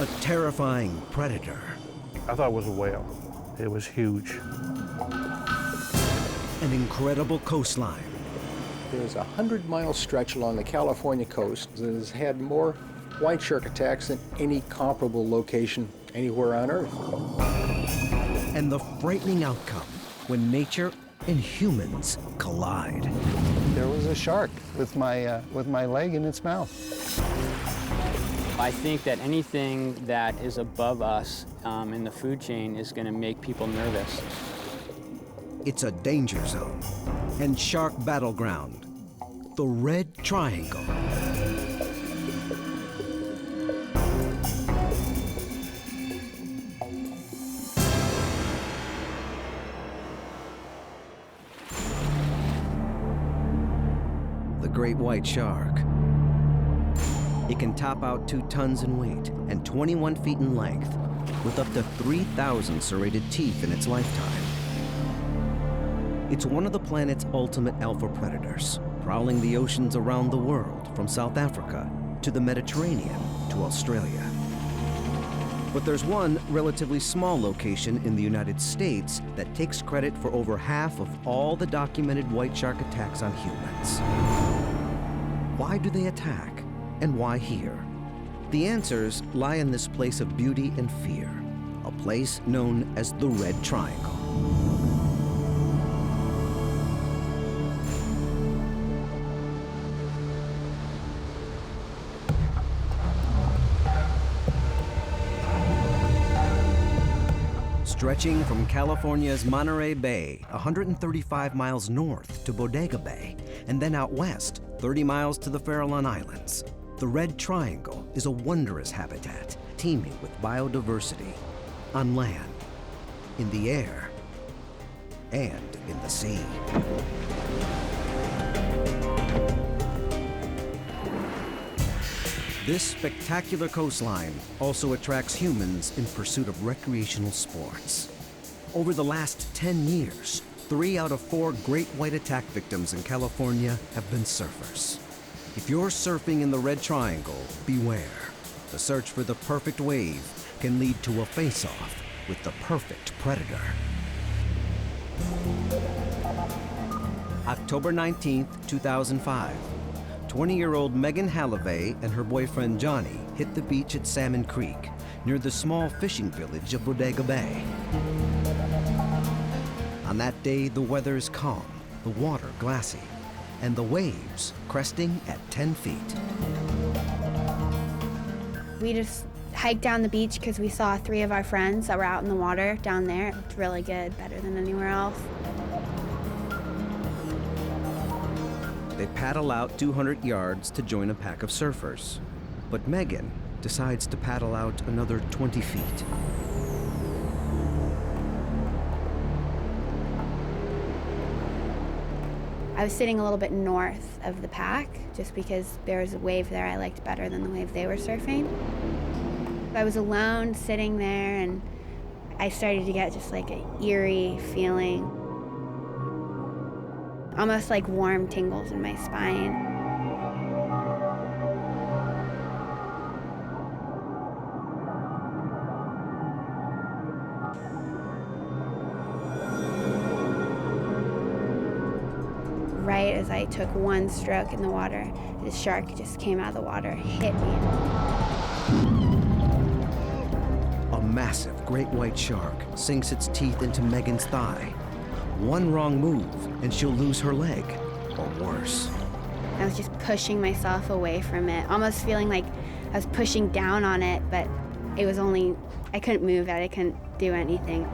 A terrifying predator. I thought it was a whale. It was huge. An incredible coastline. There's a 100-mile stretch along the California coast that has had more white shark attacks than any comparable location anywhere on Earth. And the frightening outcome when nature and humans collide. There was a shark with my leg in its mouth. I think that anything that is above us in the food chain is going to make people nervous. It's a danger zone and shark battleground, the Red Triangle. The great white shark. It can top out 2 tons in weight and 21 feet in length, with up to 3,000 serrated teeth in its lifetime. It's one of the planet's ultimate alpha predators, prowling the oceans around the world, from South Africa to the Mediterranean to Australia. But there's one relatively small location in the United States that takes credit for over half of all the documented white shark attacks on humans. Why do they attack, and why here? The answers lie in this place of beauty and fear, a place known as the Red Triangle. Stretching from California's Monterey Bay, 135 miles north to Bodega Bay, and then out west, 30 miles to the Farallon Islands, the Red Triangle is a wondrous habitat teeming with biodiversity on land, in the air, and in the sea. This spectacular coastline also attracts humans in pursuit of recreational sports. Over the last 10 years, 3 out of 4 great white attack victims in California have been surfers. If you're surfing in the Red Triangle, beware. The search for the perfect wave can lead to a face-off with the perfect predator. October 19th, 2005. 20-year-old Megan Halavais and her boyfriend Johnny hit the beach at Salmon Creek, near the small fishing village of Bodega Bay. On that day, the weather is calm, the water glassy, and the waves cresting at 10 feet. We just hiked down the beach because we saw 3 of our friends that were out in the water down there. It looked really good, better than anywhere else. They paddle out 200 yards to join a pack of surfers. But Megan decides to paddle out another 20 feet. I was sitting a little bit north of the pack just because there was a wave there I liked better than the wave they were surfing. I was alone sitting there and I started to get just like an eerie feeling. Almost like warm tingles in my spine. Right as I took one stroke in the water, this shark just came out of the water, hit me. A massive great white shark sinks its teeth into Megan's thigh. One wrong move and she'll lose her leg, or worse. I was just pushing myself away from it, almost feeling like I was pushing down on it, but it was only, I couldn't move it, I couldn't do anything.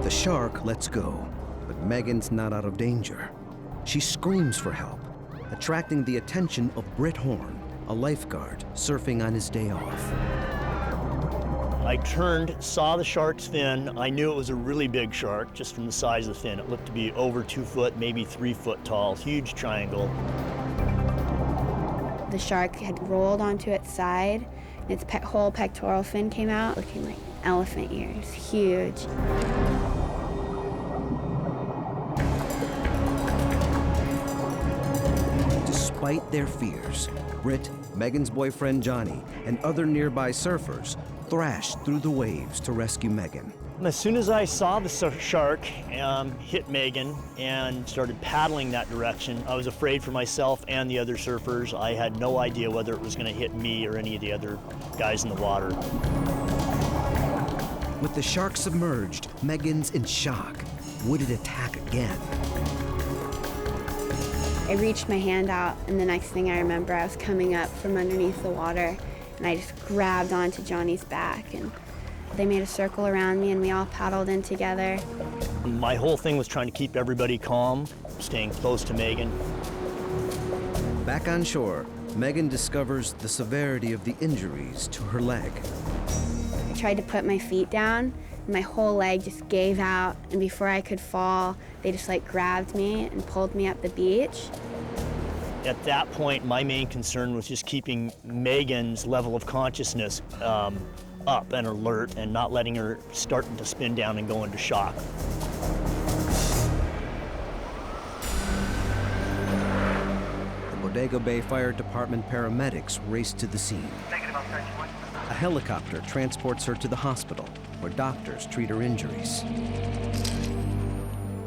The shark lets go, but Megan's not out of danger. She screams for help, attracting the attention of Britt Horn, a lifeguard surfing on his day off. I turned, saw the shark's fin. I knew it was a really big shark just from the size of the fin. It looked to be over 2 foot, maybe 3 foot tall, huge triangle. The shark had rolled onto its side, and its whole pectoral fin came out, looking like elephant ears, huge. Despite their fears, Britt, Megan's boyfriend Johnny, and other nearby surfers thrashed through the waves to rescue Megan. As soon as I saw the shark hit Megan and started paddling that direction, I was afraid for myself and the other surfers. I had no idea whether it was going to hit me or any of the other guys in the water. With the shark submerged, Megan's in shock. Would it attack again? I reached my hand out, and the next thing I remember, I was coming up from underneath the water, and I just grabbed onto Johnny's back, and they made a circle around me, and we all paddled in together. My whole thing was trying to keep everybody calm, staying close to Megan. Back on shore, Megan discovers the severity of the injuries to her leg. I tried to put my feet down, and my whole leg just gave out, and before I could fall, they just like grabbed me and pulled me up the beach. At that point, my main concern was just keeping Megan's level of consciousness up and alert and not letting her start to spin down and go into shock. The Bodega Bay Fire Department paramedics race to the scene. A helicopter transports her to the hospital, where doctors treat her injuries.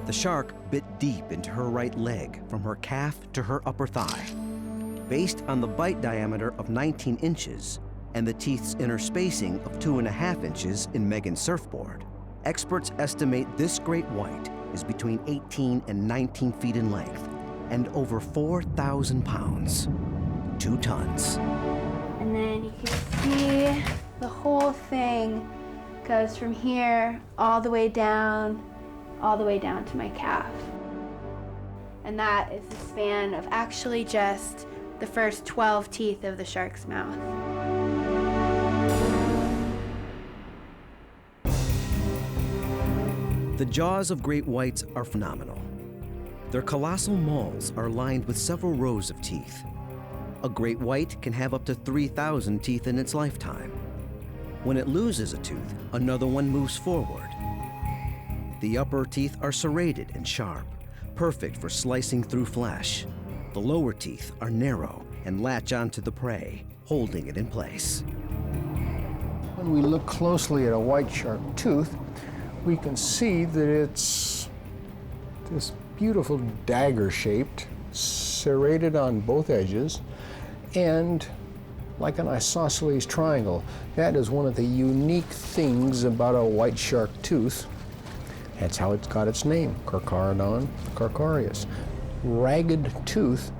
The shark bit deep into her right leg, from her calf to her upper thigh. Based on the bite diameter of 19 inches and the teeth's inner spacing of 2.5 inches in Megan's surfboard, experts estimate this great white is between 18 and 19 feet in length and over 4,000 pounds, 2 tons. And then you can see the whole thing goes from here all the way down to my calf. And that is the span of actually just the first 12 teeth of the shark's mouth. The jaws of great whites are phenomenal. Their colossal mauls are lined with several rows of teeth. A great white can have up to 3,000 teeth in its lifetime. When it loses a tooth, another one moves forward. The upper teeth are serrated and sharp, perfect for slicing through flesh. The lower teeth are narrow and latch onto the prey, holding it in place. When we look closely at a white shark tooth, we can see that it's this beautiful dagger-shaped, serrated on both edges, and like an isosceles triangle. That is one of the unique things about a white shark tooth. That's how it's got its name, Carcharodon carcharias. Ragged tooth.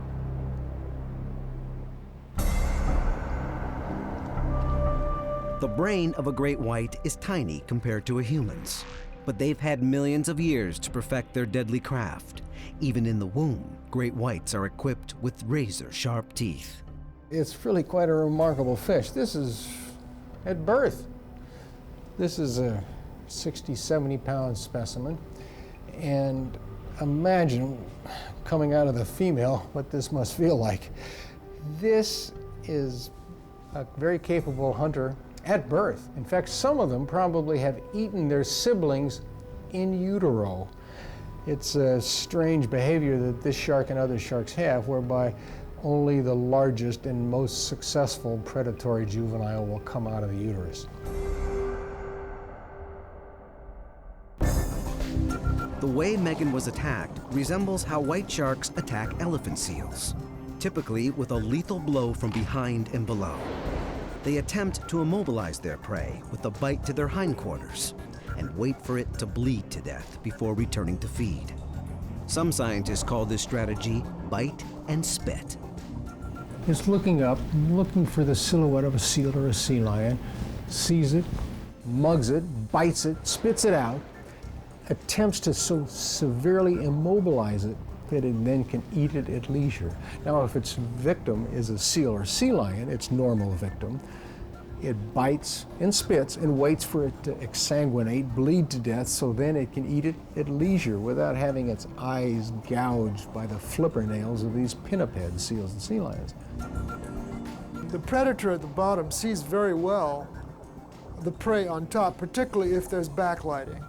The brain of a great white is tiny compared to a human's, but they've had millions of years to perfect their deadly craft. Even in the womb, great whites are equipped with razor-sharp teeth. It's really quite a remarkable fish. This is at birth. This is a 60, 70-pound specimen. And imagine coming out of the female what this must feel like. This is a very capable hunter at birth. In fact, some of them probably have eaten their siblings in utero. It's a strange behavior that this shark and other sharks have, whereby only the largest and most successful predatory juvenile will come out of the uterus. The way Megan was attacked resembles how white sharks attack elephant seals, typically with a lethal blow from behind and below. They attempt to immobilize their prey with a bite to their hindquarters and wait for it to bleed to death before returning to feed. Some scientists call this strategy bite and spit. It's looking up, looking for the silhouette of a seal or a sea lion, sees it, mugs it, bites it, spits it out, attempts to so severely immobilize it that it then can eat it at leisure. Now, if its victim is a seal or sea lion, its normal victim, it bites and spits and waits for it to exsanguinate, bleed to death, so then it can eat it at leisure without having its eyes gouged by the flipper nails of these pinniped seals and sea lions. The predator at the bottom sees very well the prey on top, particularly if there's backlighting.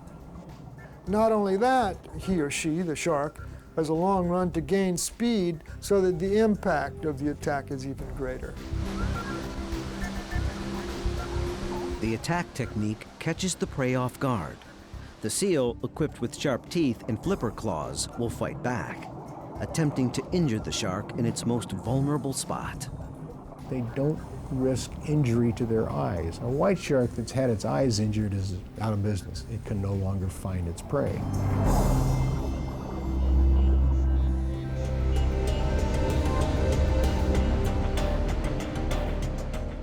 Not only that, he or she, the shark, has a long run to gain speed so that the impact of the attack is even greater. The attack technique catches the prey off guard. The seal, equipped with sharp teeth and flipper claws, will fight back, attempting to injure the shark in its most vulnerable spot. They don't risk injury to their eyes. A white shark that's had its eyes injured is out of business. It can no longer find its prey.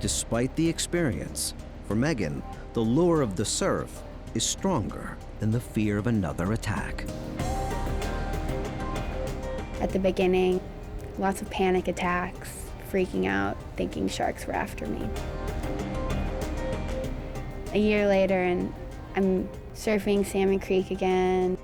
Despite the experience, for Megan, the lure of the surf is stronger than the fear of another attack. At the beginning, lots of panic attacks, freaking out, thinking sharks were after me. A year later, and I'm surfing Salmon Creek again.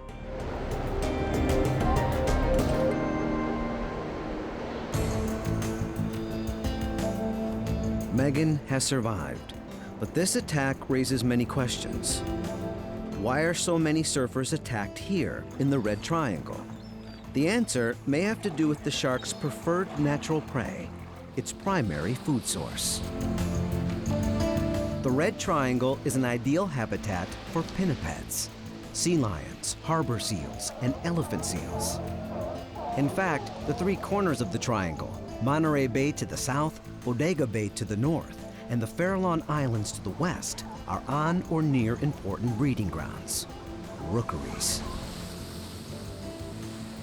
Megan has survived, but this attack raises many questions. Why are so many surfers attacked here in the Red Triangle? The answer may have to do with the shark's preferred natural prey, its primary food source. The Red Triangle is an ideal habitat for pinnipeds, sea lions, harbor seals, and elephant seals. In fact, the three corners of the triangle, Monterey Bay to the south, Bodega Bay to the north, and the Farallon Islands to the west, are on or near important breeding grounds, rookeries.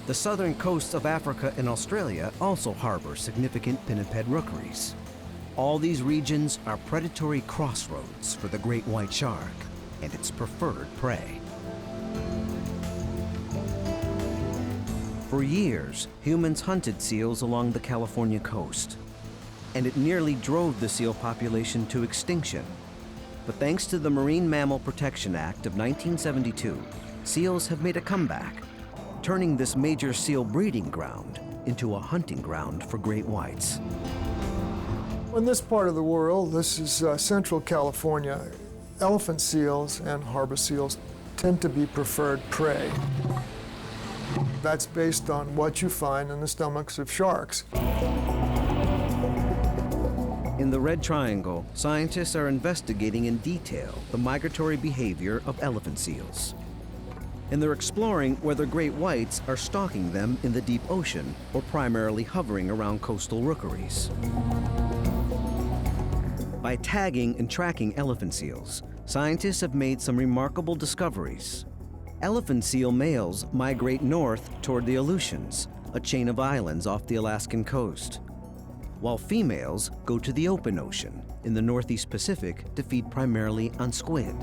The southern coasts of Africa and Australia also harbor significant pinniped rookeries. All these regions are predatory crossroads for the great white shark and its preferred prey. For years, humans hunted seals along the California coast, and it nearly drove the seal population to extinction. But thanks to the Marine Mammal Protection Act of 1972, seals have made a comeback, turning this major seal breeding ground into a hunting ground for great whites. In this part of the world, this is Central California, elephant seals and harbor seals tend to be preferred prey. That's based on what you find in the stomachs of sharks. In the Red Triangle, scientists are investigating in detail the migratory behavior of elephant seals. And they're exploring whether great whites are stalking them in the deep ocean or primarily hovering around coastal rookeries. By tagging and tracking elephant seals, scientists have made some remarkable discoveries. Elephant seal males migrate north toward the Aleutians, a chain of islands off the Alaskan coast, while females go to the open ocean in the Northeast Pacific to feed primarily on squid.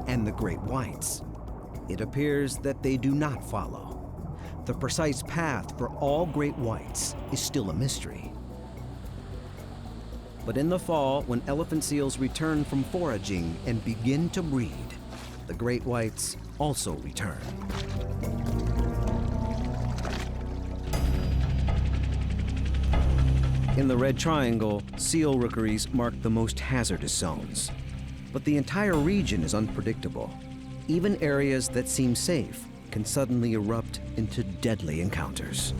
And the great whites, it appears that they do not follow. The precise path for all great whites is still a mystery. But in the fall, when elephant seals return from foraging and begin to breed, the great whites also return. In the Red Triangle, seal rookeries mark the most hazardous zones. But the entire region is unpredictable. Even areas that seem safe can suddenly erupt into deadly encounters.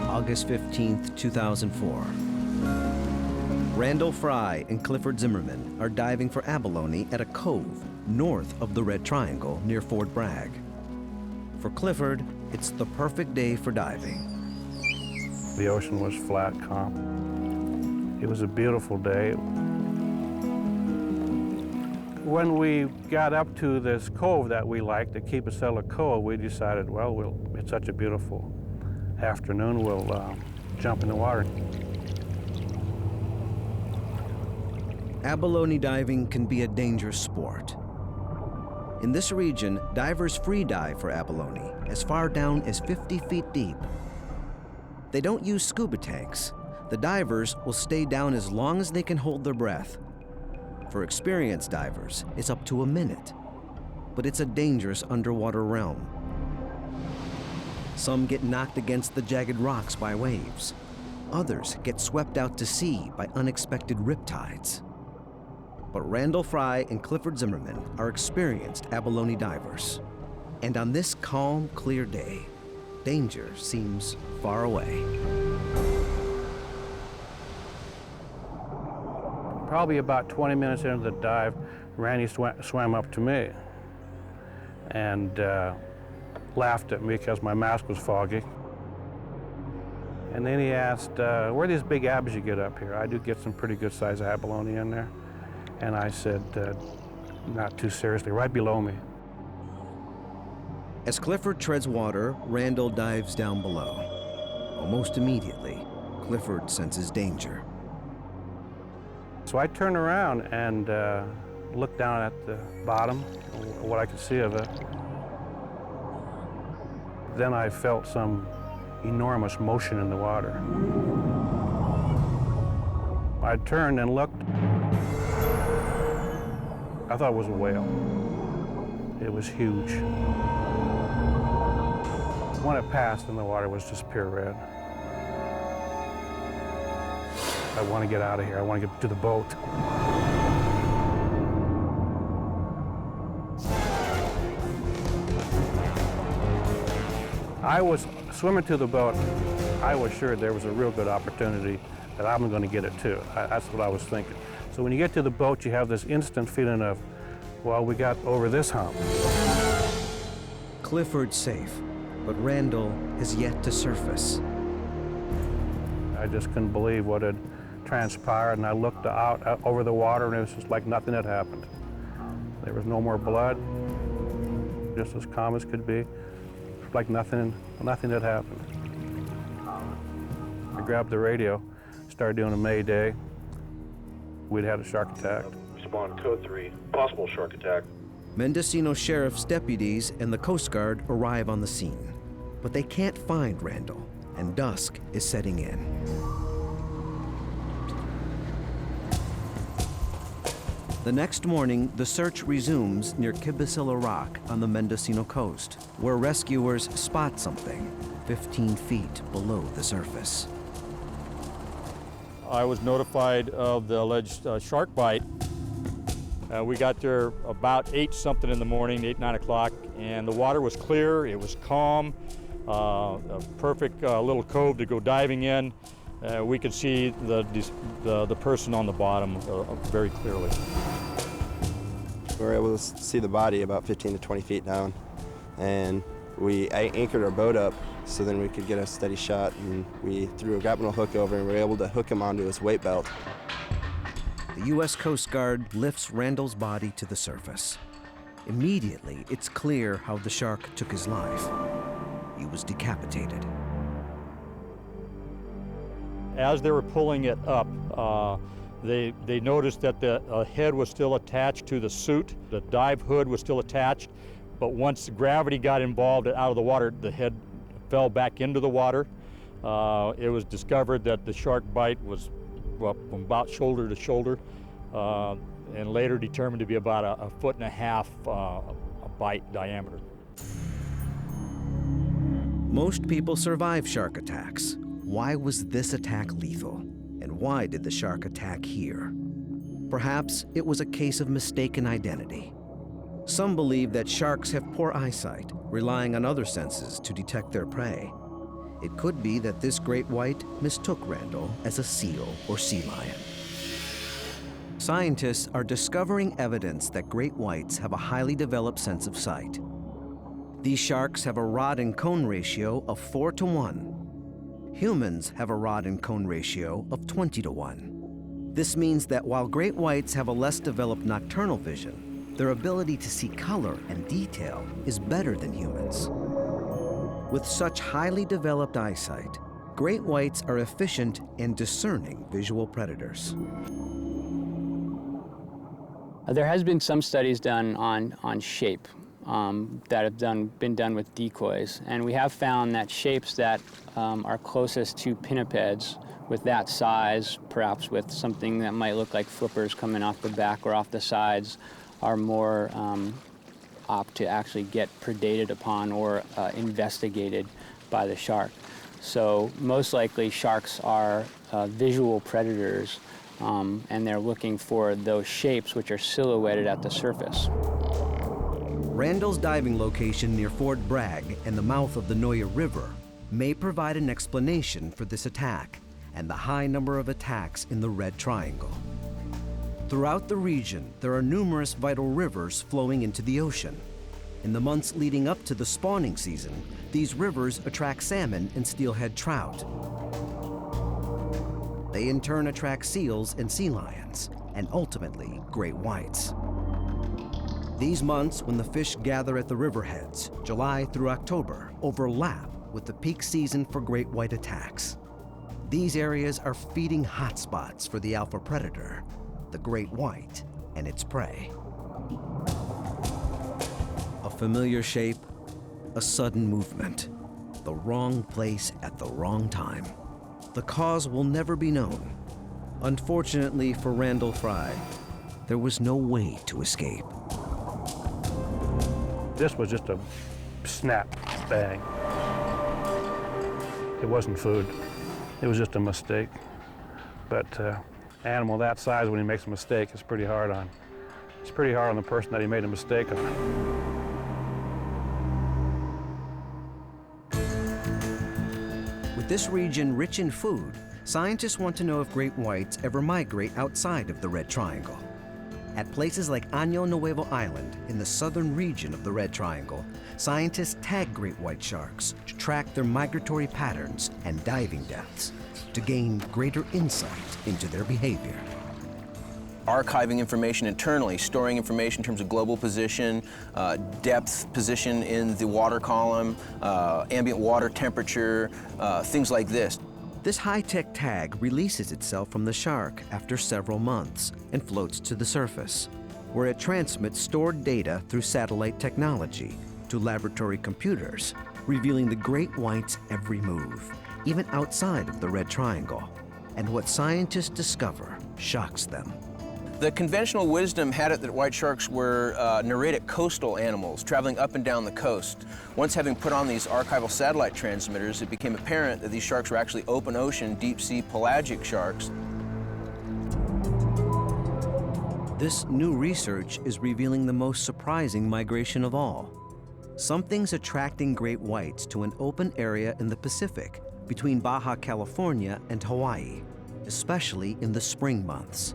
August 15th, 2004. Randall Fry and Clifford Zimmerman are diving for abalone at a cove north of the Red Triangle near Fort Bragg. For Clifford, it's the perfect day for diving. The ocean was flat, calm. It was a beautiful day. When we got up to this cove that we liked, the Keepacella Cove, we decided, well, it's such a beautiful afternoon, we'll jump in the water. Abalone diving can be a dangerous sport. In this region, divers free dive for abalone as far down as 50 feet deep. They don't use scuba tanks. The divers will stay down as long as they can hold their breath. For experienced divers, it's up to a minute, but it's a dangerous underwater realm. Some get knocked against the jagged rocks by waves. Others get swept out to sea by unexpected riptides. But Randall Fry and Clifford Zimmerman are experienced abalone divers. And on this calm, clear day, danger seems far away. Probably about 20 minutes into the dive, Randy swam up to me and laughed at me because my mask was foggy. And then he asked, where are these big abs you get up here? I do get some pretty good sized abalone in there. And I said, not too seriously, right below me. As Clifford treads water, Randall dives down below. Almost immediately, Clifford senses danger. So I turned around and looked down at the bottom, what I could see of it. Then I felt some enormous motion in the water. I turned and looked. I thought it was a whale. It was huge. When it passed, and the water was just pure red. I want to get out of here. I want to get to the boat. I was swimming to the boat. I was sure there was a real good opportunity that I'm going to get it too. That's what I was thinking. So when you get to the boat, you have this instant feeling of, well, we got over this hump. Clifford's safe, but Randall has yet to surface. I just couldn't believe what had transpired, and I looked out over the water, and it was just like nothing had happened. There was no more blood, just as calm as could be, like nothing had happened. I grabbed the radio, started doing a mayday. We'd had a shark attack. Respond code 3, possible shark attack. Mendocino Sheriff's deputies and the Coast Guard arrive on the scene, but they can't find Randall, and dusk is setting in. The next morning, the search resumes near Kibasilla Rock on the Mendocino coast, where rescuers spot something 15 feet below the surface. I was notified of the alleged shark bite. We got there about 8-something in the morning, 8, 9 o'clock, and the water was clear, it was calm, a perfect little cove to go diving in. We could see the person on the bottom very clearly. We were able to see the body about 15 to 20 feet down, and I anchored our boat up so then we could get a steady shot, and we threw a grapnel hook over and we were able to hook him onto his weight belt. The U.S. Coast Guard lifts Randall's body to the surface. Immediately, it's clear how the shark took his life. He was decapitated. As they were pulling it up, they noticed that the head was still attached to the suit. The dive hood was still attached, but once gravity got involved out of the water, the head fell back into the water. It was discovered that the shark bite was from about shoulder to shoulder, and later determined to be about a 1.5 foot a bite diameter. Most people survive shark attacks. Why was this attack lethal? And why did the shark attack here? Perhaps it was a case of mistaken identity. Some believe that sharks have poor eyesight, relying on other senses to detect their prey. It could be that this great white mistook Randall as a seal or sea lion. Scientists are discovering evidence that great whites have a highly developed sense of sight. These sharks have a rod and cone ratio of 4 to 1. Humans have a rod and cone ratio of 20 to 1. This means that while great whites have a less developed nocturnal vision, their ability to see color and detail is better than humans. With such highly developed eyesight, great whites are efficient and discerning visual predators. There has been some studies done on shape that have been done with decoys, and we have found that shapes that are closest to pinnipeds with that size, perhaps with something that might look like flippers coming off the back or off the sides, are more apt to actually get predated upon or investigated by the shark. So most likely sharks are visual predators, and they're looking for those shapes which are silhouetted at the surface. Randall's diving location near Fort Bragg and the mouth of the Noya River may provide an explanation for this attack and the high number of attacks in the Red Triangle. Throughout the region, there are numerous vital rivers flowing into the ocean. In the months leading up to the spawning season, these rivers attract salmon and steelhead trout. They in turn attract seals and sea lions, and ultimately great whites. These months, when the fish gather at the riverheads, July through October, overlap with the peak season for great white attacks. These areas are feeding hotspots for the alpha predator, the great white, and its prey. A familiar shape, a sudden movement, the wrong place at the wrong time. The cause will never be known. Unfortunately for Randall Fry, there was no way to escape. This was just a snap, bang. It wasn't food. It was just a mistake. But animal that size, when he makes a mistake, it's pretty hard on. It's pretty hard on the person that he made a mistake on. With this region rich in food, scientists want to know if great whites ever migrate outside of the Red Triangle. At places like Año Nuevo Island, in the southern region of the Red Triangle, scientists tag great white sharks to track their migratory patterns and diving depths to gain greater insight into their behavior. Archiving information internally, storing information in terms of global position, depth position in the water column, ambient water temperature, things like this. This high-tech tag releases itself from the shark after several months and floats to the surface, where it transmits stored data through satellite technology to laboratory computers, revealing the great white's every move, even outside of the Red Triangle. And what scientists discover shocks them. The conventional wisdom had it that white sharks were neritic coastal animals traveling up and down the coast. Once having put on these archival satellite transmitters, it became apparent that these sharks were actually open ocean, deep sea pelagic sharks. This new research is revealing the most surprising migration of all. Something's attracting great whites to an open area in the Pacific between Baja California and Hawaii, especially in the spring months.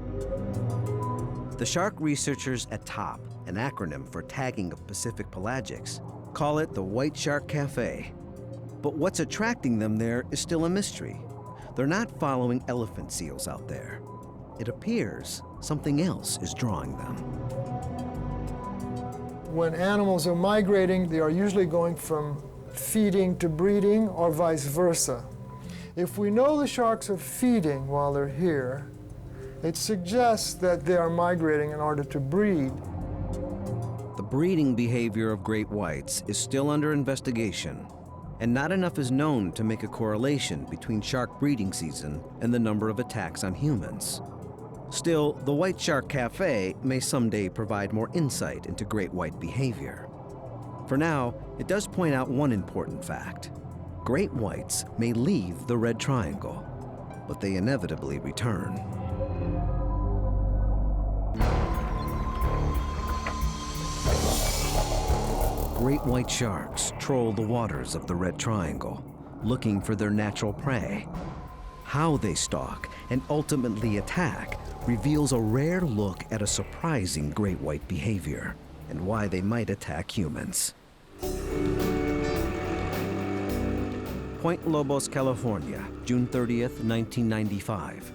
The shark researchers at TOP, an acronym for Tagging of Pacific Pelagics, call it the White Shark Café. But what's attracting them there is still a mystery. They're not following elephant seals out there. It appears something else is drawing them. When animals are migrating, they are usually going from feeding to breeding or vice versa. If we know the sharks are feeding while they're here, it suggests that they are migrating in order to breed. The breeding behavior of great whites is still under investigation, and not enough is known to make a correlation between shark breeding season and the number of attacks on humans. Still, the White Shark Café may someday provide more insight into great white behavior. For now, it does point out one important fact. Great whites may leave the Red Triangle, but they inevitably return. Great white sharks troll the waters of the Red Triangle, looking for their natural prey. How they stalk and ultimately attack reveals a rare look at a surprising great white behavior and why they might attack humans. Point Lobos, California, June 30th, 1995.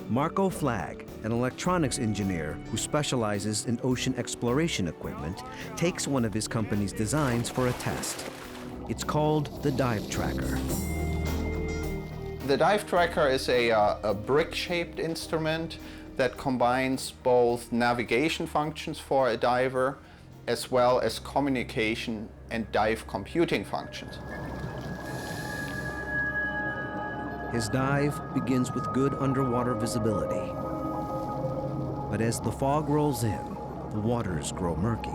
Marco Flagg, an electronics engineer who specializes in ocean exploration equipment, takes one of his company's designs for a test. It's called the Dive Tracker. The Dive Tracker is a brick-shaped instrument that combines both navigation functions for a diver as well as communication and dive computing functions. His dive begins with good underwater visibility. But as the fog rolls in, the waters grow murky.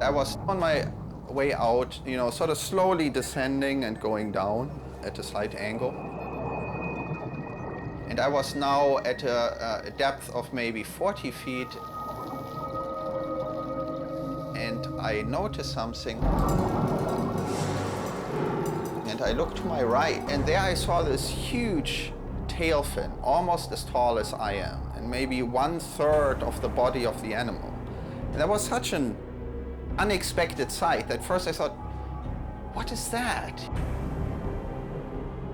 I was on my way out, sort of slowly descending and going down at a slight angle. And I was now at a depth of maybe 40 feet. And I noticed something. And I looked to my right, and there I saw this huge tail fin, almost as tall as I am, and maybe 1/3 of the body of the animal. And that was such an unexpected sight that first I thought, what is that?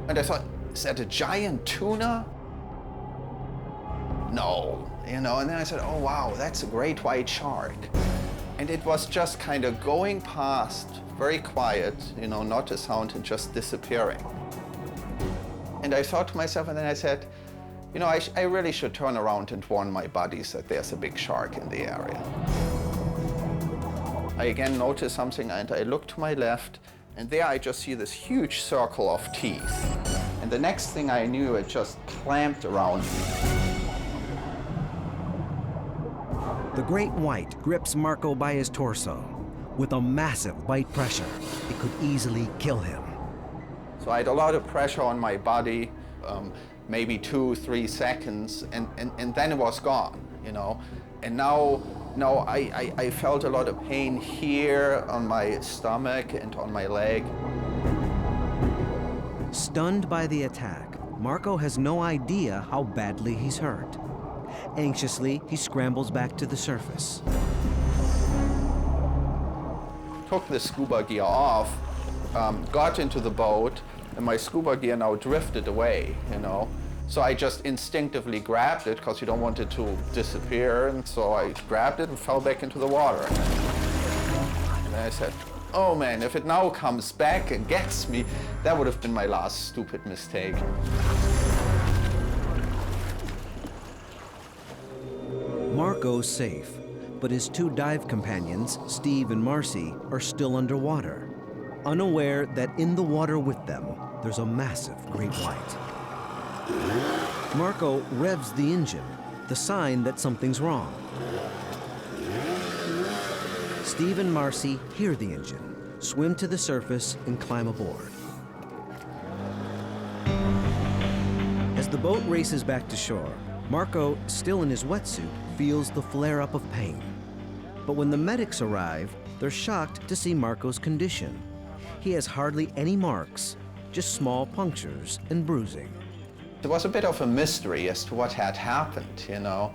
And I thought, is that a giant tuna? No, you know, and then I said, oh wow, that's a great white shark. And it was just kind of going past, very quiet, you know, not a sound, and just disappearing. And I thought to myself, and then I said, you know, I really should turn around and warn my buddies that there's a big shark in the area. I again noticed something, and I look to my left, and there I just see this huge circle of teeth. And the next thing I knew, it just clamped around me. The great white grips Marco by his torso. With a massive bite pressure, it could easily kill him. So I had a lot of pressure on my body, maybe 2-3 seconds, and then it was gone, you know. And now I felt a lot of pain here on my stomach and on my leg. Stunned by the attack, Marco has no idea how badly he's hurt. Anxiously, he scrambles back to the surface. Took the scuba gear off, got into the boat, and my scuba gear now drifted away, you know. So I just instinctively grabbed it because you don't want it to disappear, and so I grabbed it and fell back into the water. And I said, oh man, if it now comes back and gets me, that would have been my last stupid mistake. Marco's safe, but his two dive companions, Steve and Marcy, are still underwater, unaware that in the water with them, there's a massive great white. Marco revs the engine, the sign that something's wrong. Steve and Marcy hear the engine, swim to the surface, and climb aboard. As the boat races back to shore, Marco, still in his wetsuit, feels the flare-up of pain. But when the medics arrive, they're shocked to see Marco's condition. He has hardly any marks, just small punctures and bruising. It was a bit of a mystery as to what had happened, you know,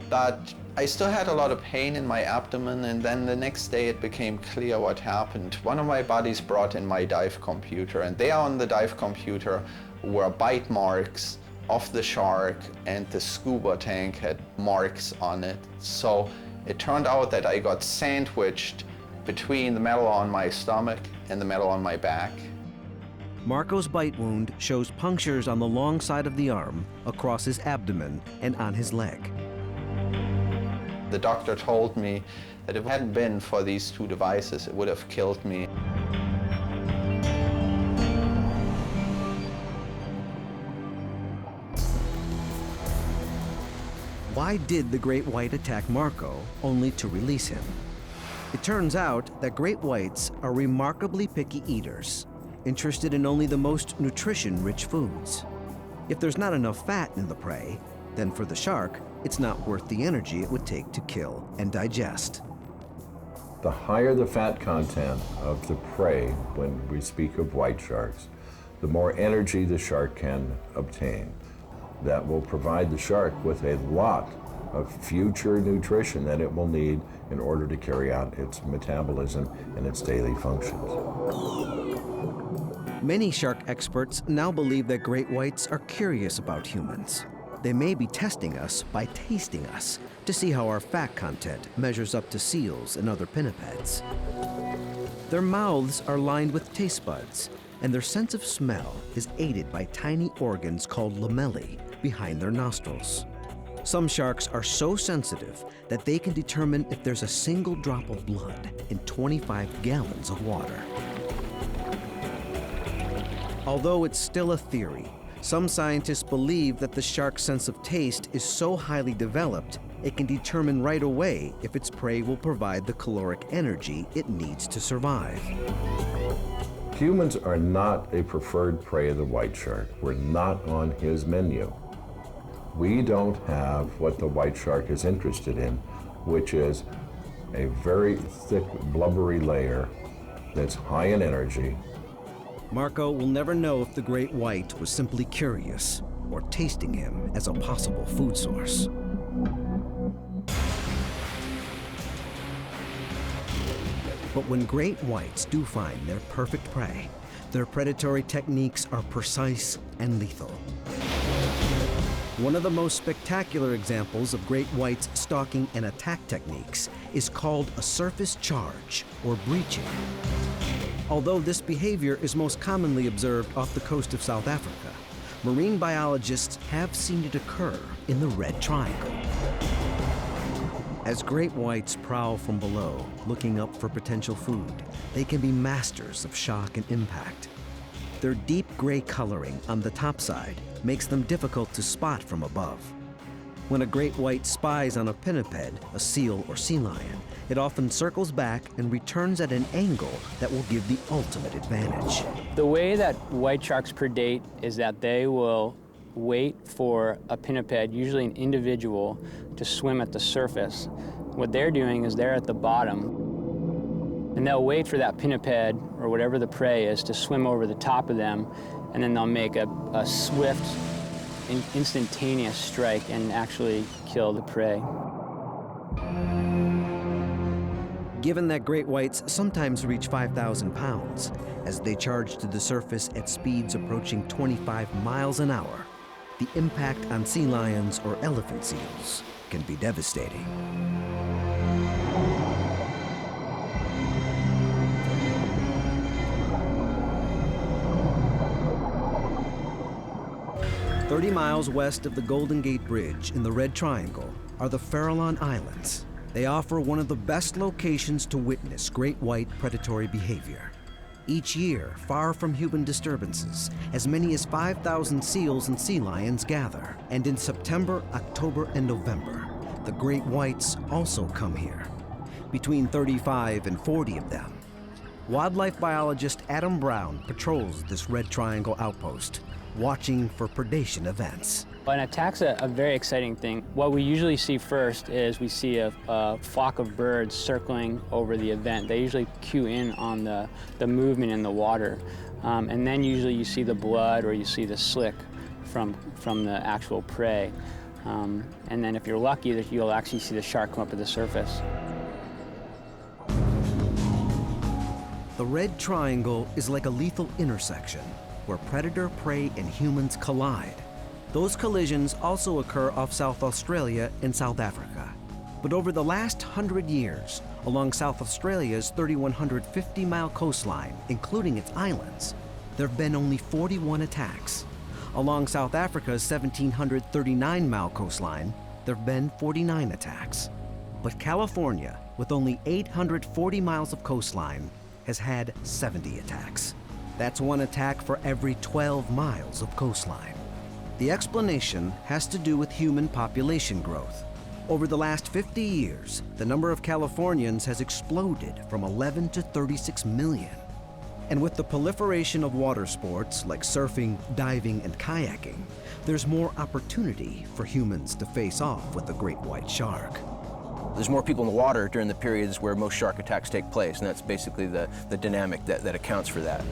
but I still had a lot of pain in my abdomen, and then the next day it became clear what happened. One of my buddies brought in my dive computer, and there on the dive computer were bite marks of the shark, and the scuba tank had marks on it. So it turned out that I got sandwiched between the metal on my stomach and the metal on my back. Marco's bite wound shows punctures on the long side of the arm, across his abdomen, and on his leg. The doctor told me that if it hadn't been for these two devices, it would have killed me. Why did the great white attack Marco, only to release him? It turns out that great whites are remarkably picky eaters, interested in only the most nutrition-rich foods. If there's not enough fat in the prey, then for the shark, it's not worth the energy it would take to kill and digest. The higher the fat content of the prey, when we speak of white sharks, the more energy the shark can obtain. That will provide the shark with a lot of future nutrition that it will need in order to carry out its metabolism and its daily functions. Many shark experts now believe that great whites are curious about humans. They may be testing us by tasting us to see how our fat content measures up to seals and other pinnipeds. Their mouths are lined with taste buds, and their sense of smell is aided by tiny organs called lamellae behind their nostrils. Some sharks are so sensitive that they can determine if there's a single drop of blood in 25 gallons of water. Although it's still a theory, some scientists believe that the shark's sense of taste is so highly developed, it can determine right away if its prey will provide the caloric energy it needs to survive. Humans are not a preferred prey of the white shark. We're not on his menu. We don't have what the white shark is interested in, which is a very thick, blubbery layer that's high in energy, Marco will never know if the great white was simply curious or tasting him as a possible food source. But when great whites do find their perfect prey, their predatory techniques are precise and lethal. One of the most spectacular examples of great whites' stalking and attack techniques is called a surface charge, or breaching. Although this behavior is most commonly observed off the coast of South Africa, marine biologists have seen it occur in the Red Triangle. As great whites prowl from below, looking up for potential food, they can be masters of shock and impact. Their deep gray coloring on the top side makes them difficult to spot from above. When a great white spies on a pinniped, a seal or sea lion, it often circles back and returns at an angle that will give the ultimate advantage. The way that white sharks predate is that they will wait for a pinniped, usually an individual, to swim at the surface. What they're doing is they're at the bottom, and they'll wait for that pinniped, or whatever the prey is, to swim over the top of them, and then they'll make a swift, instantaneous strike and actually kill the prey. Given that great whites sometimes reach 5,000 pounds, as they charge to the surface at speeds approaching 25 miles an hour, the impact on sea lions or elephant seals can be devastating. "30 miles west of the Golden Gate Bridge in the Red Triangle are the Farallon Islands. They offer one of the best locations to witness great white predatory behavior. Each year, far from human disturbances, as many as 5,000 seals and sea lions gather. And in September, October, and November, the great whites also come here. Between 35 and 40 of them. Wildlife biologist Adam Brown patrols this Red Triangle outpost, watching for predation events. An attack's a very exciting thing. What we usually see first is we see a flock of birds circling over the event. They usually cue in on the movement in the water. And then usually you see the blood or you see the slick from the actual prey. And then if you're lucky, you'll actually see the shark come up to the surface. The Red Triangle is like a lethal intersection where predator, prey, and humans collide. Those collisions also occur off South Australia and South Africa. But over the last 100 years, along South Australia's 3,150-mile coastline, including its islands, there have been only 41 attacks. Along South Africa's 1,739-mile coastline, there have been 49 attacks. But California, with only 840 miles of coastline, has had 70 attacks. That's one attack for every 12 miles of coastline. The explanation has to do with human population growth. Over the last 50 years, the number of Californians has exploded from 11 to 36 million. And with the proliferation of water sports like surfing, diving, and kayaking, there's more opportunity for humans to face off with the great white shark. There's more people in the water during the periods where most shark attacks take place, and that's basically the dynamic that accounts for that.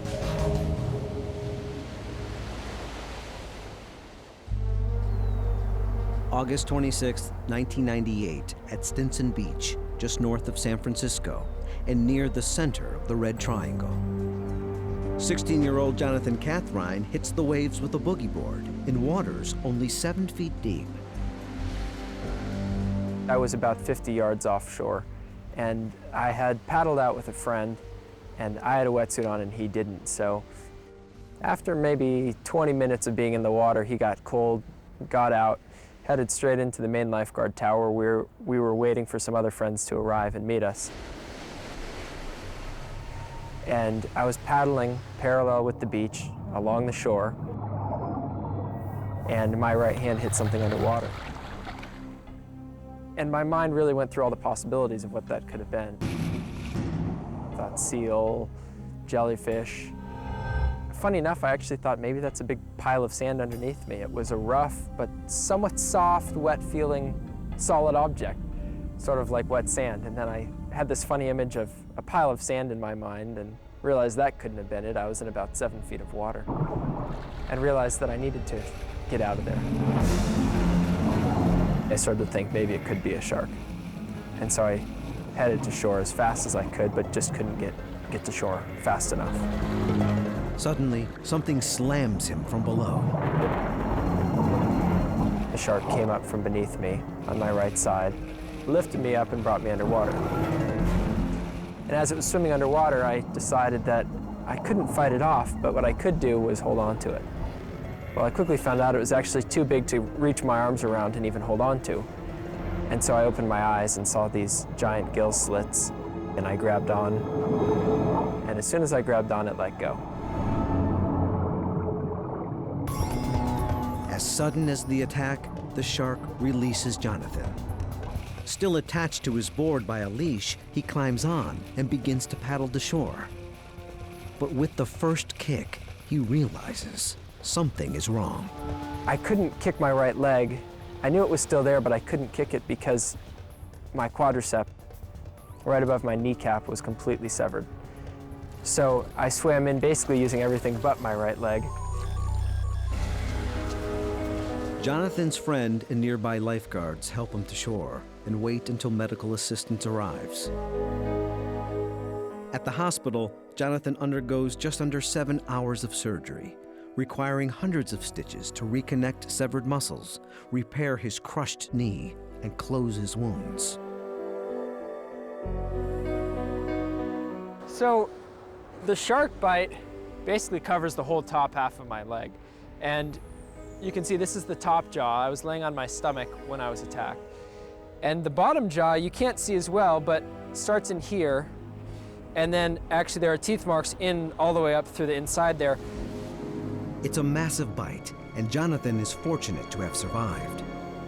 August 26, 1998, at Stinson Beach, just north of San Francisco, and near the center of the Red Triangle. 16-year-old Jonathan Kathrein hits the waves with a boogie board in waters only 7 feet deep. I was about 50 yards offshore, and I had paddled out with a friend, and I had a wetsuit on and he didn't. So after maybe 20 minutes of being in the water, he got cold, got out, headed straight into the main lifeguard tower where we were waiting for some other friends to arrive and meet us. And I was paddling parallel with the beach along the shore, and my right hand hit something underwater. And my mind really went through all the possibilities of what that could have been. I thought seal, jellyfish. Funny enough, I actually thought maybe that's a big pile of sand underneath me. It was a rough but somewhat soft, wet-feeling solid object, sort of like wet sand. And then I had this funny image of a pile of sand in my mind, and realized that couldn't have been it. I was in about 7 feet of water and realized that I needed to get out of there. I started to think maybe it could be a shark. And so I headed to shore as fast as I could, but just couldn't get to shore fast enough. Suddenly, something slams him from below. The shark came up from beneath me on my right side, lifted me up and brought me underwater. And as it was swimming underwater, I decided that I couldn't fight it off, but what I could do was hold on to it. Well, I quickly found out it was actually too big to reach my arms around and even hold on to. And so I opened my eyes and saw these giant gill slits, and I grabbed on. And as soon as I grabbed on, it let go. As sudden as the attack, the shark releases Jonathan. Still attached to his board by a leash, he climbs on and begins to paddle to shore. But with the first kick, he realizes something is wrong. I couldn't kick my right leg. I knew it was still there, but I couldn't kick it because my quadricep, right above my kneecap, was completely severed. So I swam in basically using everything but my right leg. Jonathan's friend and nearby lifeguards help him to shore and wait until medical assistance arrives. At the hospital, Jonathan undergoes just under 7 hours of surgery, requiring hundreds of stitches to reconnect severed muscles, repair his crushed knee, and close his wounds. So the shark bite basically covers the whole top half of my leg. And you can see this is the top jaw. I was laying on my stomach when I was attacked. And the bottom jaw you can't see as well, but starts in here. And then actually there are teeth marks in all the way up through the inside there. It's a massive bite, and Jonathan is fortunate to have survived.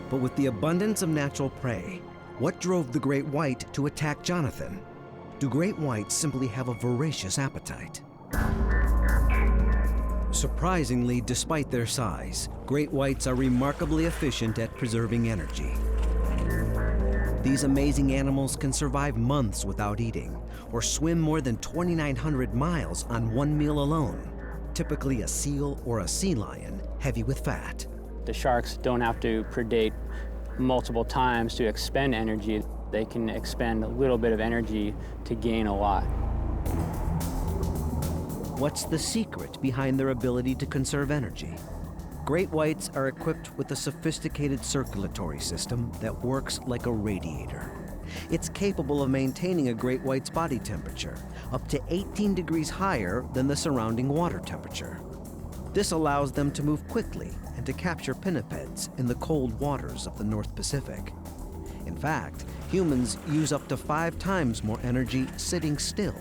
But with the abundance of natural prey, what drove the great white to attack Jonathan? Do great whites simply have a voracious appetite? Surprisingly, despite their size, great whites are remarkably efficient at preserving energy. These amazing animals can survive months without eating, or swim more than 2,900 miles on one meal alone, typically a seal or a sea lion, heavy with fat. The sharks don't have to predate multiple times to expend energy. They can expend a little bit of energy to gain a lot. What's the secret behind their ability to conserve energy? Great whites are equipped with a sophisticated circulatory system that works like a radiator. It's capable of maintaining a great white's body temperature, up to 18 degrees higher than the surrounding water temperature. This allows them to move quickly and to capture pinnipeds in the cold waters of the North Pacific. In fact, humans use up to 5 times more energy sitting still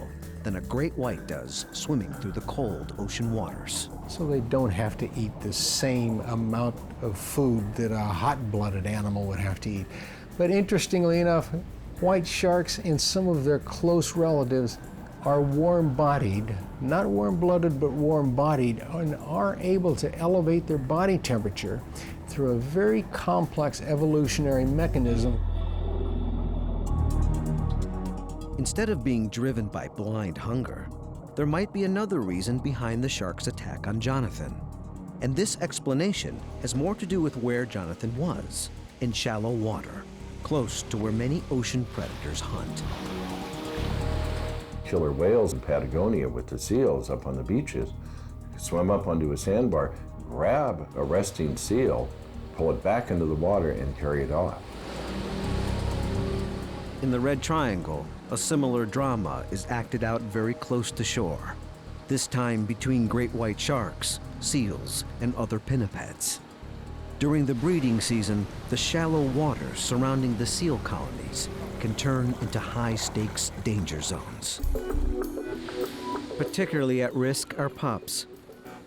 than a great white does swimming through the cold ocean waters. So they don't have to eat the same amount of food that a hot-blooded animal would have to eat. But interestingly enough, white sharks and some of their close relatives are warm-bodied, not warm-blooded, but warm-bodied, and are able to elevate their body temperature through a very complex evolutionary mechanism. Instead of being driven by blind hunger, there might be another reason behind the shark's attack on Jonathan. And this explanation has more to do with where Jonathan was, in shallow water, close to where many ocean predators hunt. Killer whales in Patagonia with the seals up on the beaches swim up onto a sandbar, grab a resting seal, pull it back into the water, and carry it off. In the Red Triangle, a similar drama is acted out very close to shore, this time between great white sharks, seals, and other pinnipeds. During the breeding season, the shallow waters surrounding the seal colonies can turn into high-stakes danger zones. Particularly at risk are pups.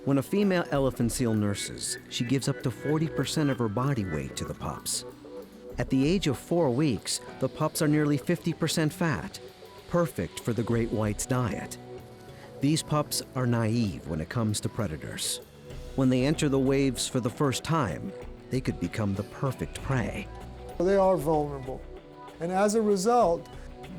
When a female elephant seal nurses, she gives up to 40% of her body weight to the pups. At the age of 4 weeks, the pups are nearly 50% fat, perfect for the great white's diet. These pups are naive when it comes to predators. When they enter the waves for the first time, they could become the perfect prey. They are vulnerable. And as a result,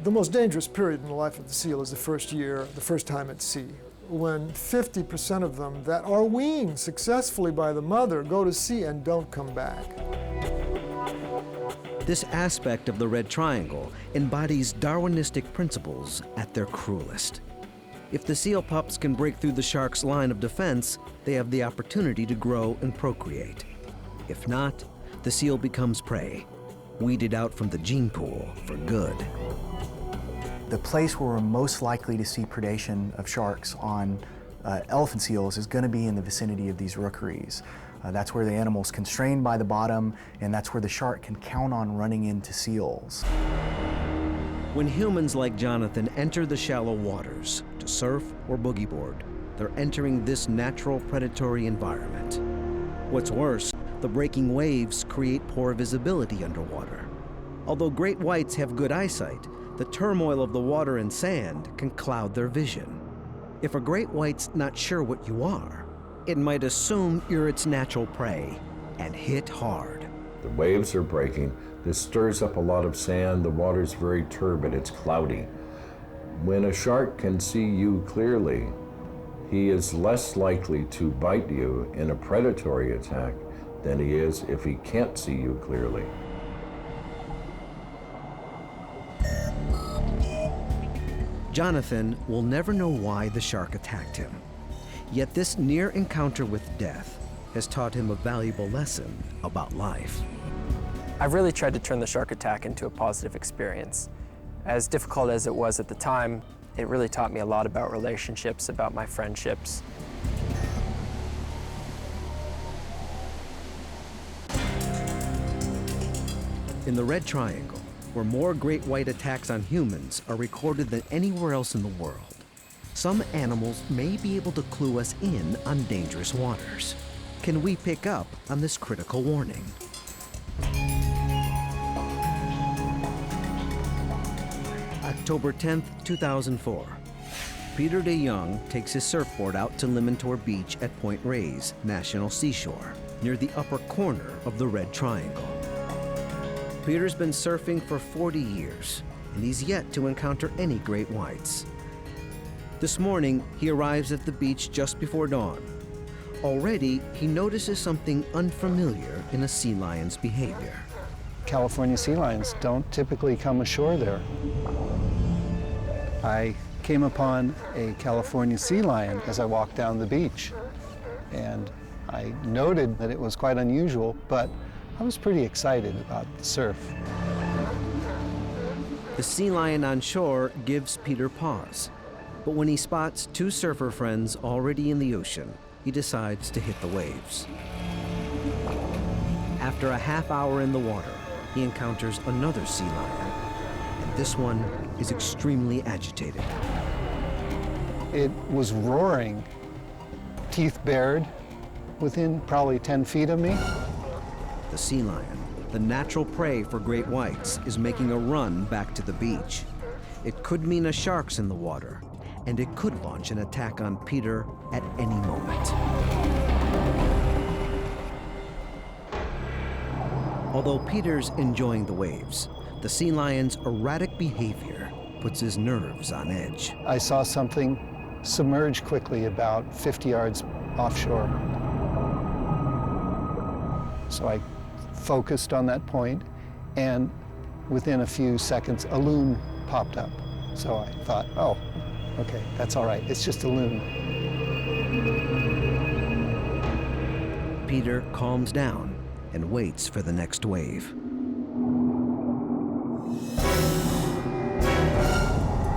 The most dangerous period in the life of the seal is the first year, the first time at sea, when 50% of them that are weaned successfully by the mother go to sea and don't come back. This aspect of the red triangle embodies Darwinistic principles at their cruelest. If the seal pups can break through the shark's line of defense, they have the opportunity to grow and procreate. If not, the seal becomes prey, weeded out from the gene pool for good. The place where we're most likely to see predation of sharks on elephant seals is going to be in the vicinity of these rookeries. That's where the animal's constrained by the bottom, and that's where the shark can count on running into seals. When humans like Jonathan enter the shallow waters to surf or boogie board, they're entering this natural predatory environment. What's worse, the breaking waves create poor visibility underwater. Although great whites have good eyesight, the turmoil of the water and sand can cloud their vision. If a great white's not sure what you are, it might assume you're its natural prey and hit hard. The waves are breaking. This stirs up a lot of sand. The water's very turbid. It's cloudy. When a shark can see you clearly, he is less likely to bite you in a predatory attack than he is if he can't see you clearly. Jonathan will never know why the shark attacked him. Yet this near encounter with death has taught him a valuable lesson about life. I've really tried to turn the shark attack into a positive experience. As difficult as it was at the time, it really taught me a lot about relationships, about my friendships. In the Red Triangle, where more great white attacks on humans are recorded than anywhere else in the world, some animals may be able to clue us in on dangerous waters. Can we pick up on this critical warning? October 10th, 2004. Peter DeYoung takes his surfboard out to Limantour Beach at Point Reyes National Seashore, near the upper corner of the Red Triangle. Peter's been surfing for 40 years, and he's yet to encounter any great whites. This morning, he arrives at the beach just before dawn. Already, he notices something unfamiliar in a sea lion's behavior. California sea lions don't typically come ashore there. I came upon a California sea lion as I walked down the beach, and I noted that it was quite unusual, but I was pretty excited about the surf. The sea lion on shore gives Peter pause. But when he spots two surfer friends already in the ocean, he decides to hit the waves. After a half hour in the water, he encounters another sea lion, and this one is extremely agitated. It was roaring, teeth bared, within probably 10 feet of me. The sea lion, the natural prey for great whites, is making a run back to the beach. It could mean a shark's in the water, and it could launch an attack on Peter at any moment. Although Peter's enjoying the waves, the sea lion's erratic behavior puts his nerves on edge. I saw something submerge quickly about 50 yards offshore. So I focused on that point, and within a few seconds, a loon popped up. So I thought, oh, okay, that's all right, it's just a loon. Peter calms down and waits for the next wave.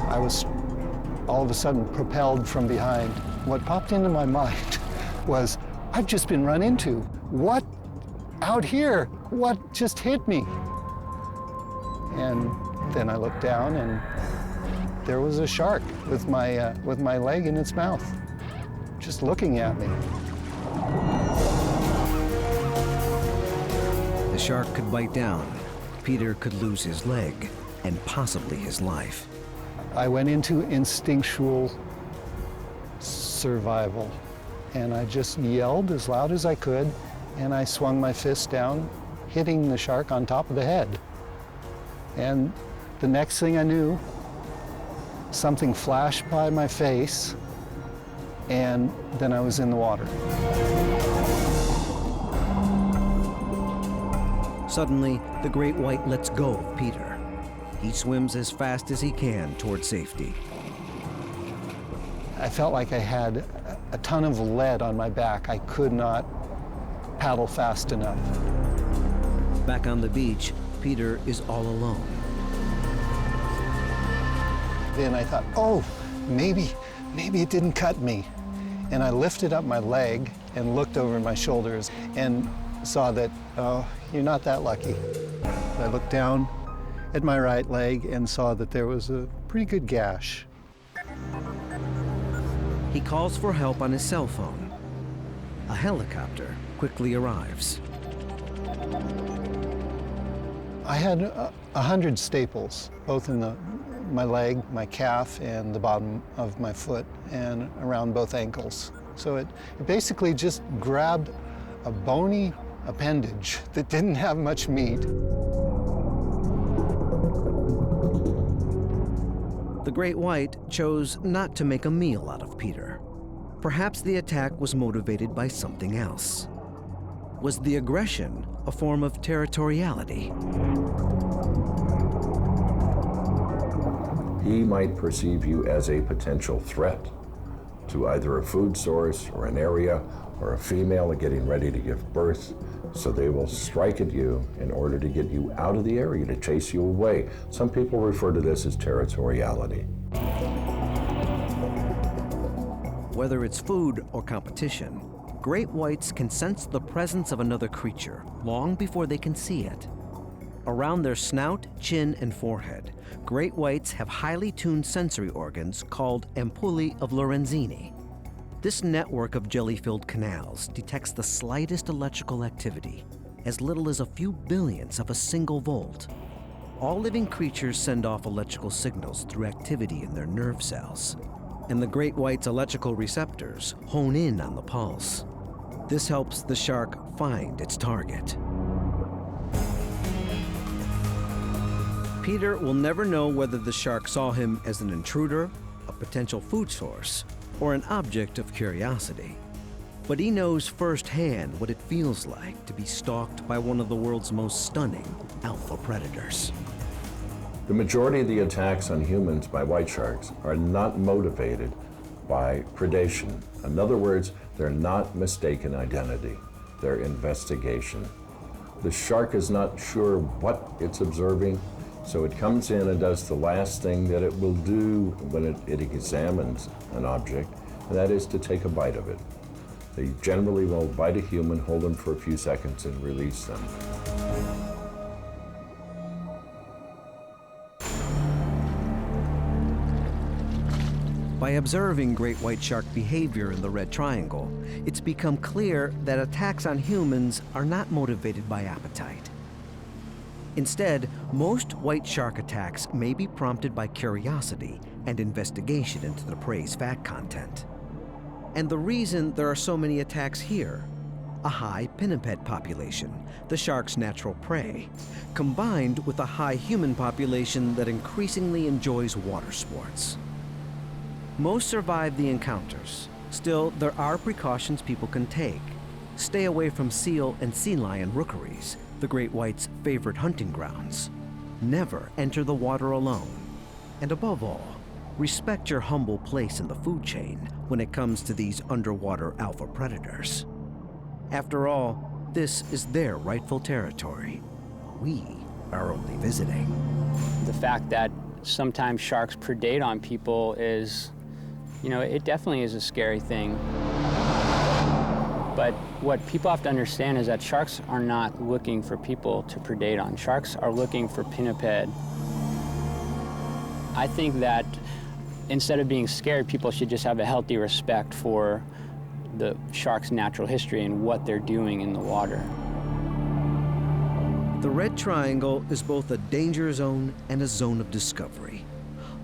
I was all of a sudden propelled from behind. What popped into my mind was, I've just been run into. What? Out here? What just hit me? And then I looked down, and there was a shark with my leg in its mouth, just looking at me. The shark could bite down. Peter could lose his leg and possibly his life. I went into instinctual survival, and I just yelled as loud as I could, and I swung my fist down, hitting the shark on top of the head. And The next thing I knew, something flashed by my face, and then I was in the water. Suddenly, the great white lets go of Peter. He swims as fast as he can toward safety. I felt like I had a ton of lead on my back. I could not paddle fast enough. Back on the beach, Peter is all alone. Then I thought, oh, maybe it didn't cut me. And I lifted up my leg and looked over my shoulders and saw that, oh, you're not that lucky. I looked down at my right leg and saw that there was a pretty good gash. He calls for help on his cell phone. A helicopter quickly arrives. I had 100 staples, both in my leg, my calf, and the bottom of my foot, and around both ankles. So it basically just grabbed a bony appendage that didn't have much meat. The great white chose not to make a meal out of Peter. Perhaps the attack was motivated by something else. Was the aggression a form of territoriality? He might perceive you as a potential threat to either a food source or an area or a female getting ready to give birth, so they will strike at you in order to get you out of the area, to chase you away. Some people refer to this as territoriality. Whether it's food or competition, great whites can sense the presence of another creature long before they can see it. Around their snout, chin, and forehead, great whites have highly tuned sensory organs called ampullae of Lorenzini. This network of jelly-filled canals detects the slightest electrical activity, as little as a few billionths of a single volt. All living creatures send off electrical signals through activity in their nerve cells, and the great white's electrical receptors hone in on the pulse. This helps the shark find its target. Peter will never know whether the shark saw him as an intruder, a potential food source, or an object of curiosity. But he knows firsthand what it feels like to be stalked by one of the world's most stunning alpha predators. The majority of the attacks on humans by white sharks are not motivated by predation. In other words, they're not mistaken identity, they're investigation. The shark is not sure what it's observing, so it comes in and does the last thing that it will do when it examines an object, and that is to take a bite of it. They generally will bite a human, hold them for a few seconds, and release them. By observing great white shark behavior in the Red Triangle, it's become clear that attacks on humans are not motivated by appetite. Instead, most white shark attacks may be prompted by curiosity and investigation into the prey's fat content. And the reason there are so many attacks here: a high pinniped population, the shark's natural prey, combined with a high human population that increasingly enjoys water sports. Most survive the encounters. Still, there are precautions people can take. Stay away from seal and sea lion rookeries, the great white's favorite hunting grounds. Never enter the water alone. And above all, respect your humble place in the food chain when it comes to these underwater alpha predators. After all, this is their rightful territory. We are only visiting. The fact that sometimes sharks predate on people is, it definitely is a scary thing. But what people have to understand is that sharks are not looking for people to predate on. Sharks are looking for pinniped. I think that instead of being scared, people should just have a healthy respect for the shark's natural history and what they're doing in the water. The Red Triangle is both a danger zone and a zone of discovery,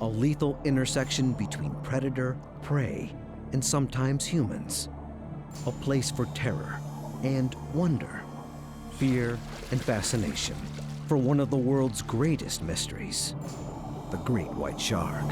a lethal intersection between predator, prey, and sometimes humans. A place for terror and wonder, fear and fascination, for one of the world's greatest mysteries. the great white shark.